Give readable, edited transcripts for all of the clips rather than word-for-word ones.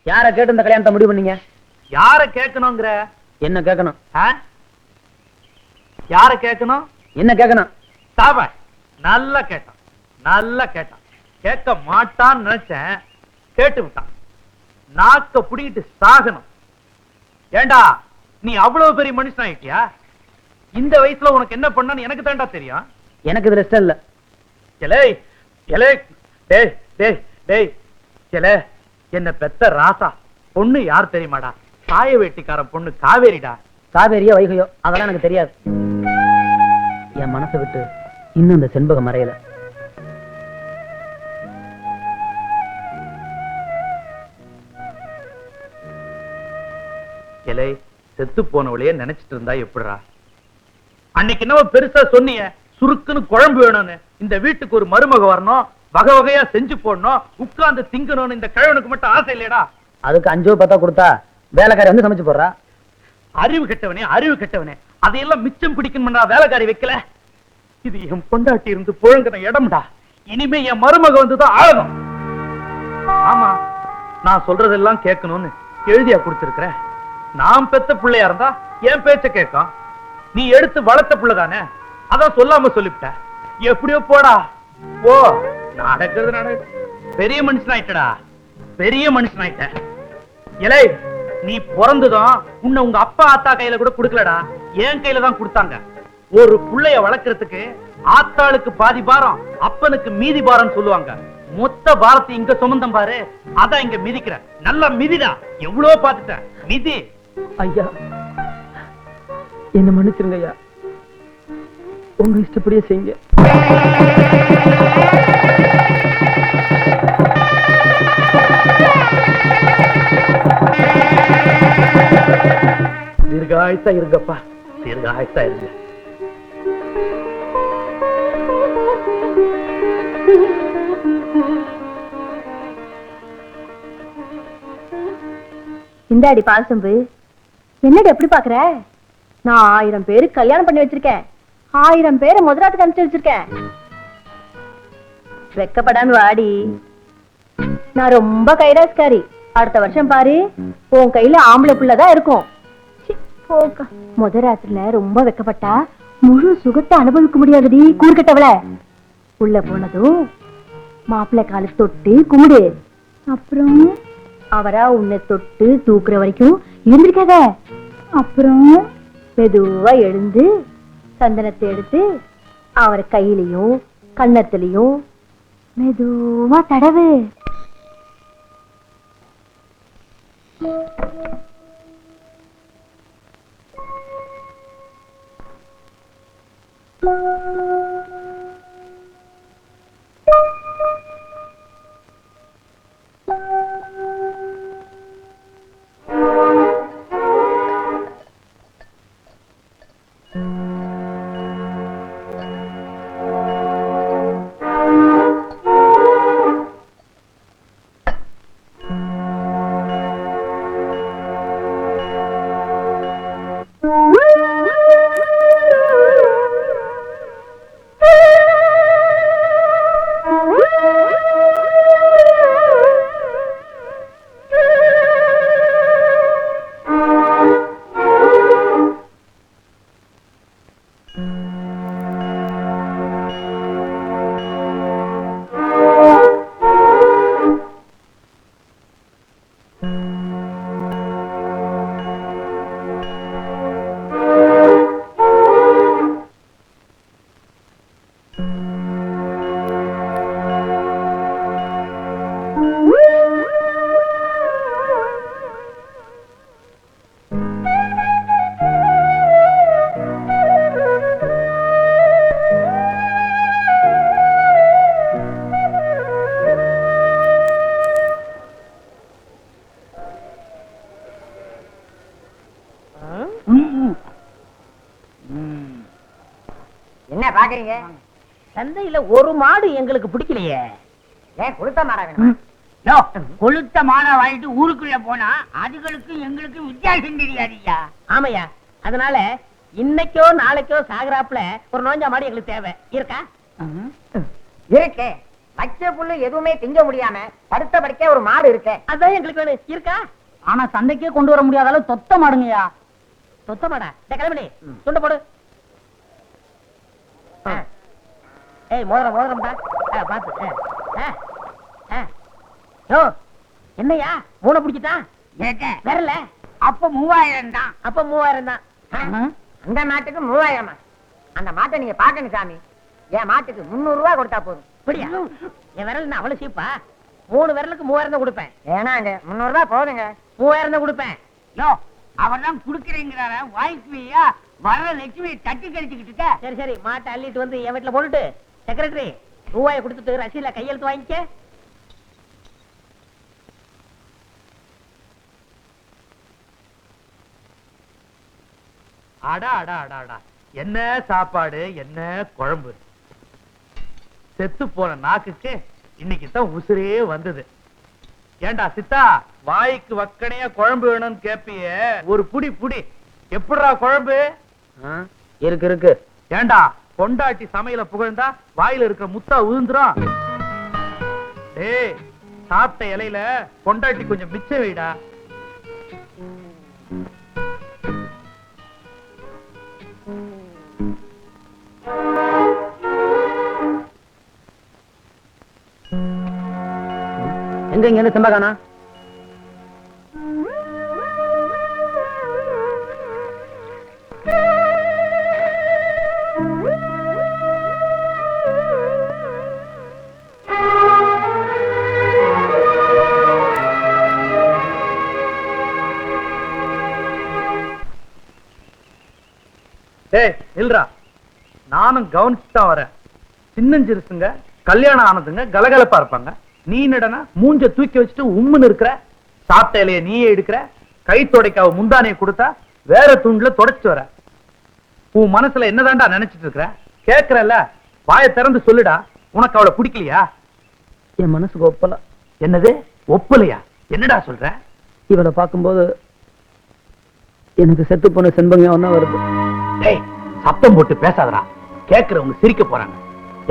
யார கேட்டு இந்த கல்யாணத்தை முடிவு பண்ணீங்க? யார கேட்கணுங்கிற? என்ன கேட்கணும்? யார கேட்கணும்? என்ன கேட்கணும்? சாப நல்லா கேட்டான், நல்லா கேட்டான். கேட்க மாட்டான்னு நினைச்சேன், கேட்டு விட்டான். நாக்க புடிங்கிட்டு சாகணும். ஏண்டா நீ அவ்வளவு பெரிய மனுஷன் ஆயிட்டியா? இந்த வயசுல உனக்கு என்ன பண்ணான்னு எனக்கு தாண்டா தெரியும். எனக்கு இதுல இஷ்டம் இல்ல. என்ன பெத்த ராசா பொண்ணு யார் தெரியுமாடா? சாய வேட்டிக்கார பொண்ணு காவேரிடா. காவேரியோ வைகையோ அதெல்லாம் எனக்கு தெரியாது. என் மனசை விட்டு இன்னும் இந்த செண்பகம் மறையல. செத்து போனவளையே நினைச்சிட்டு இருந்தா எப்படிரா? அன்னைக்கு என்ன பெருசா சொன்னீங்க, சுருக்குன்னு குழம்பு வேணும்னு. இந்த வீட்டுக்கு ஒரு மருமக வரணும், வகை வகையா செஞ்சு போடணும், உட்கார்ந்து திங்கணும்னு இந்த கிழவனுக்கு மட்டும் ஆசை இல்லையடா? அதுக்கு 5 10 கொடுத்தா வேலைக்காரி வந்து சமைச்சு போடுறா. அறிவு கெட்டவனே, அறிவு கெட்டவனே, அதையெல்லாம் மிச்சம் பிடிக்கணும்டா வேலைக்காரி வைக்கல. இது என் பொண்டாட்டி இருந்து புழங்கின இடம்டா. இனிமே என் மருமக வந்துதான் ஆகணும். ஆமா, நான் சொல்றதெல்லாம் கேட்கணும்னு எழுதியா கொடுத்திருக்கிறேன். நான் பெத்த பிள்ளையா இருந்தா என் பேச்ச கேட்கும். நீ எடுத்து வளர்த்த பிள்ளைதானே, அதான் சொல்லாம சொல்லிவிட்ட. எப்படியோ போடா போ. நடக்கிறது நடக்குது. பெரிய மனுஷன் ஆயிட்டடா, பெரிய மனுஷன் ஆயிட்ட. இலை, நீ பிறந்ததும் உன்னை உங்க அப்பா ஆத்தா கையில கூட கொடுக்கலடா, என் கையில தான் கொடுத்தாங்க. ஒரு புள்ளைய வளர்க்கறதுக்கு ஆத்தாளுக்கு பாதி பாரம், அப்பனுக்கு மீதி பாரம் சொல்லுவாங்க. மொத்த பாரத்தை இங்க சுமந்தம் பாரு, அதான் இங்க மிதிக்கிற. நல்லா மிதிடா. எவ்வளவு பார்த்துட்ட, மிதி. ஐயா என்ன மன்னிச்சிருங்க ஐயா, உங்க இஷ்டப்படியே செய்யுங்க. தீர்காயுசா இருங்கப்பா, தீர்காயுசா இருங்க. இந்தாடி பால் சம்பு. என்னடி எப்படி பாக்குற? நான் 1000 பேருக்கு கல்யாணம் பண்ணி வச்சிருக்கேன், 1000 பேரை முதலாத்துக்கு அனுப்பிச்சு வச்சிருக்கேன். வெக்கப்படாம வாடி. நான் ரொம்ப கைராஸ்காரி. அடுத்த வருஷம் பாரு, உன் கையில ஆம்பளை பிள்ளைதான் இருக்கும். முதராத்துல ரொம்ப வெக்கப்பட்டா முழு சுகத்தை அனுபவிக்க முடியாதுடி கூறுகட்டவள. உள்ள போனதும் மாப்பிள்ளை கால தொட்டு கும்பிடு. அப்புறம் அவரா உன்னை தொட்டு தூக்குற வரைக்கும் இருந்திருக்காத. அப்புறம் மெதுவா எழுந்து சந்தனத்தை எடுத்து அவர் கையிலையும் கன்னத்திலையும் மெதுவா தடவு. என்ன பாக்குறீங்க? சந்தையில ஒரு மாடு எங்களுக்கு பிடிக்கலையே. ஏன் கொளுத்த மாடா வேணும்? கொளுத்த மாடா வாங்கிட்டு ஊருக்குள்ள போனா அதுகளுக்கு எங்களுக்கு வித்தியாசம் தெரியாதுயா. ஆமையா, அதனால இன்னைக்கோ நாளைக்கோ சாகராப்புல ஒரு நோஞ்சா மாடு எங்களுக்கு தேவை. இருக்கா? இருக்கு. பச்சை புல்லு எதுவுமே திங்க முடியாம படுத்த படுக்க ஒரு மாடு இருக்கே. அதான் எங்களுக்கு வேணும். இருக்கா? ஆனா சந்தைக்கே கொண்டு வர முடியாத அளவு தொத்த மாடுங்கய்யா. சொத்த மாடா? கிளம்பி துண்ட போடு. ஏய் மோதிரம்டா. பாத்து. யோ என்னையா மூணை பிடிச்சிட்டான்? வரல அப்ப 3000 தான். அப்ப 3000 தான். அந்த மாட்டுக்கு 3000. அந்த மாட்டை நீங்க பாக்கணும் சாமி. என் மாட்டுக்கு 300 ரூபாய் கொடுத்தா போதும். அப்படியா? என் விரல் அவ்வளவு சீப்பா? 3 விரலுக்கு 3000 தான் கொடுப்பேன். ஏனாங்க 300 ரூபாய் போதுங்க. 3000 தான் கொடுப்பேன். யோ அவர் தான் குடுக்கறேங்கிறார வாய்க்குவியா? வர்ற லட்சுமி தட்டி கழிச்சுக்கிட்டு இருக்க. சரி சரி மாட்டை அள்ளிட்டு வந்து என் வீட்டுல போட்டுட்டு செக்ரட்டரி ரூபாயை கொடுத்துட்டு ரசீல கையெழுத்து வாங்கிக்க. அடா அடா அடா அடா, என்ன சாப்பாடு, என்ன குழம்பு. செத்து போன நாக்குக்கு இன்னைக்கு தான் உசுரே வந்தது. ஏண்டா சித்தா, வாய்க்கு வக்கனையா குழம்பு வேணும்னு கேப்பியே, ஒரு புடி புடி. எப்படிடா குழம்பு? இருக்கு. ஏண்டா பொண்டாட்டி சமையல புகழ்ந்தா வாயில இருக்கிற முத்தா உதிர்ந்துரும். டேய், சாப்பிட்ட இலையில பொண்டாட்டி கொஞ்சம் மிச்சம் வைடா. எங்க இங்க செம்பகானா? டேய் நில்றா, நானும் கவனிச்சுதான் வரேன். சின்னஞ்சிருசுங்க கல்யாணம் ஆனதுங்க கலகலப்பா இருப்பாங்க. நீ நடனா மூஞ்ச தூக்கி வச்சுட்டு உம்முன்னு இருக்கிற. சாப்பிட்ட இலைய நீயே எடுக்கிற. கை தொடைக்காவ முந்தானைய கொடுத்தா வேற துண்டுல தொடச்சு வர. உன் மனசுல என்னதான்டா நினைச்சிட்டு இருக்கிற? கேக்குறல்ல, வாயை திறந்து சொல்லுடா. உனக்கு அவளை பிடிக்கலையா? என் மனசுக்கு ஒப்பல. என்னது ஒப்பலையா? என்னடா சொல்ற? இவளை பார்க்கும்போது எனக்கு செத்து போன செண்பகம் தான் வருது. டேய், சத்தம் போட்டு பேசாதடா, கேக்குறவங்க சிரிக்க போறாங்க.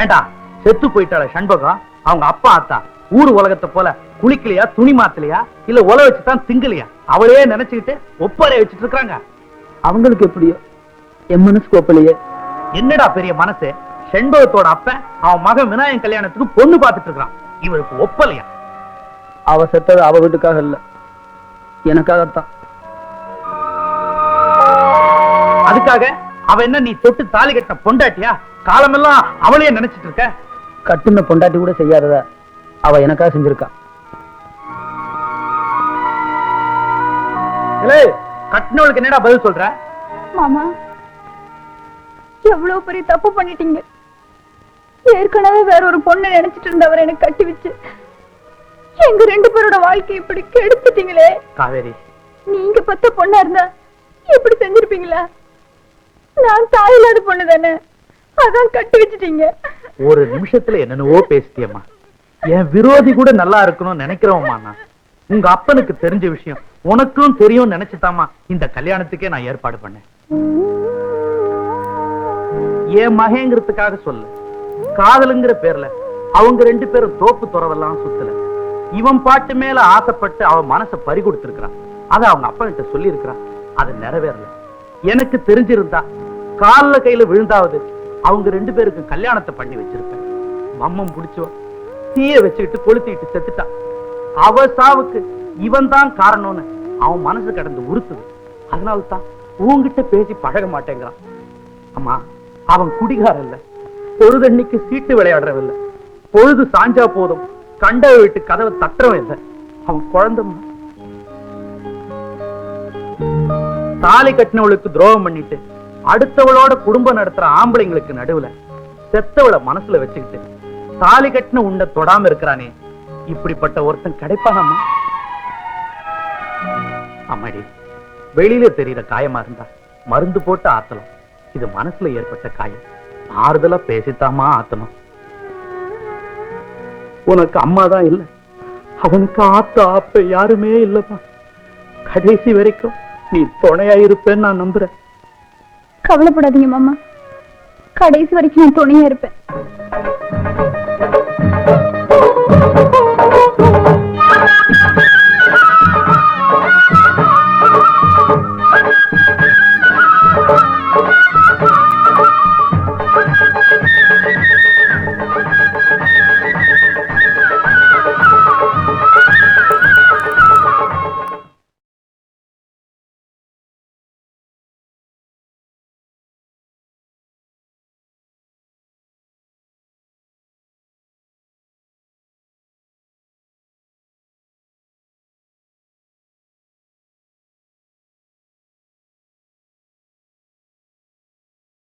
ஏண்டா செத்து போயிட்டாள சண்பகம் அவங்க அப்பா ஆத்தா ஊர் உலகத்தை போல குளிக்கலையா, துணி மாத்தலையா, இல்ல உல வச்சுதான் திங்கலையா? அவளையே நினைச்சுக்கிட்டு ஒப்பாரைய வச்சுட்டு இருக்காங்க. அவங்களுக்கு எப்படியோ, என் மனசுக்கு ஒப்பலையே. என்னடா பெரிய மனசு? செண்பகத்தோட அப்பன் அவன் மகன் விநாயகன் கல்யாணத்துக்கு பொண்ணு பார்த்துட்டு இருக்கான். இவருக்கு ஒப்பலையா? அவ செத்தது அவ வீட்டுக்காக இல்ல, எனக்காகத்தான். அதுக்காக அவ என்ன நீ தொட்டு தாலி கட்டின பொண்டாட்டியா? காலமெல்லாம் அவளையே நினைச்சிட்டு இருக்க? கட்டுன பொண்டாட்டி கூட செய்யாதத அவ எனக்காக செஞ்சிருக்கா. கட்டினவளுக்கு என்னடா பதில் சொல்ற? மாமா, எவ்வளவு பெரிய தப்பு பண்ணிட்டீங்க. ஏற்கனவே வேற ஒரு பொண்ணு நினைச்சிட்டு இருந்தவர் எனக்கு கட்டி வச்சு எங்க 2 பேரோட வாழ்க்கை இப்படி கெடுத்துட்டீங்களே. காவேரி, நீங்க பத்த பொண்ணா இருந்தா எப்படி செஞ்சிருப்பீங்களா? நான் தாயில்லாத பொண்ணு தானே, அதான் கட்டி வச்சுட்டீங்க. ஒரு நிமிஷத்துல என்னென்னவோ பேசிட்டியம்மா. என் விரோதி கூட நல்லா இருக்கணும்னு நினைக்கிறவம்மா நான். உங்க அப்பனுக்கு தெரிஞ்ச விஷயம் உனக்கும் தெரியும் நினைச்சுதாமா இந்த கல்யாணத்துக்கே நான் ஏற்பாடு பண்ணேன். என் மகேங்கிறதுக்காக சொல்லு. காதலுங்கிற பேர்ல அவங்க 2 பேரும் தோப்பு துறவெல்லாம் சுத்தல. இவன் பாட்டு மேல ஆசைப்பட்டு அவன் மனசை பறி கொடுத்திருக்கிறான். அதை அவங்க அப்பா கிட்ட சொல்லி இருக்கிறான். அது நிறைவேறல. எனக்கு தெரிஞ்சிருந்தா கால்ல கையில விழுந்தாவது அவங்க 2 பேருக்கும் கல்யாணத்தை பண்ணி வச்சிருப்பேன். மம்மம் புடிச்சோ தீய வச்சுக்கிட்டு கொளுத்திட்டு செத்துட்டான். அவ சாவுக்கு இவன் தான் காரணம்னு அவன் மனசு கடந்து உறுத்துது. அதனால்தான் உன்கிட்ட பேசி பழக மாட்டேங்கிறான். அம்மா, அவன் குடிகார இல்ல, பொழுதன்னைக்கு சீட்டு விளையாடுறவில்ல, பொழுது சாஞ்சா போதும் கண்ட வீட்டு கதவை தட்டுறவன் இல்லை. அவன் குழந்தை. தாலி கட்டினவளுக்கு துரோகம் பண்ணிட்டு அடுத்தவளோட குடும்பம் நடத்துற ஆம்பளைங்களுக்கு நடுவுல செத்தவளை மனசுல வச்சுக்கிட்டு தாலி கட்டின உண்ட தொடாம இருக்கிறானே, இப்படிப்பட்ட ஒருத்தன் கிடைப்பானம்மா? அம்மாடி, வெளியில தெரியற காயமா இருந்தா மருந்து போட்டு ஆத்தலாம். இது மனசுல ஏற்பட்ட காயம், ஆறுதலா பேசித்தாமா ஆத்தணும். உனக்கு அம்மாதான் இல்ல, அவனுக்கு ஆத்த ஆப்ப யாருமே இல்லப்பா. கடைசி வரைக்கும் நீ துணையா இருப்பேன்னு நான் நம்புறேன். கவலைப்படாதீங்க மாமா, கடைசி வரைக்கும் நான் துணையா இருப்பேன்.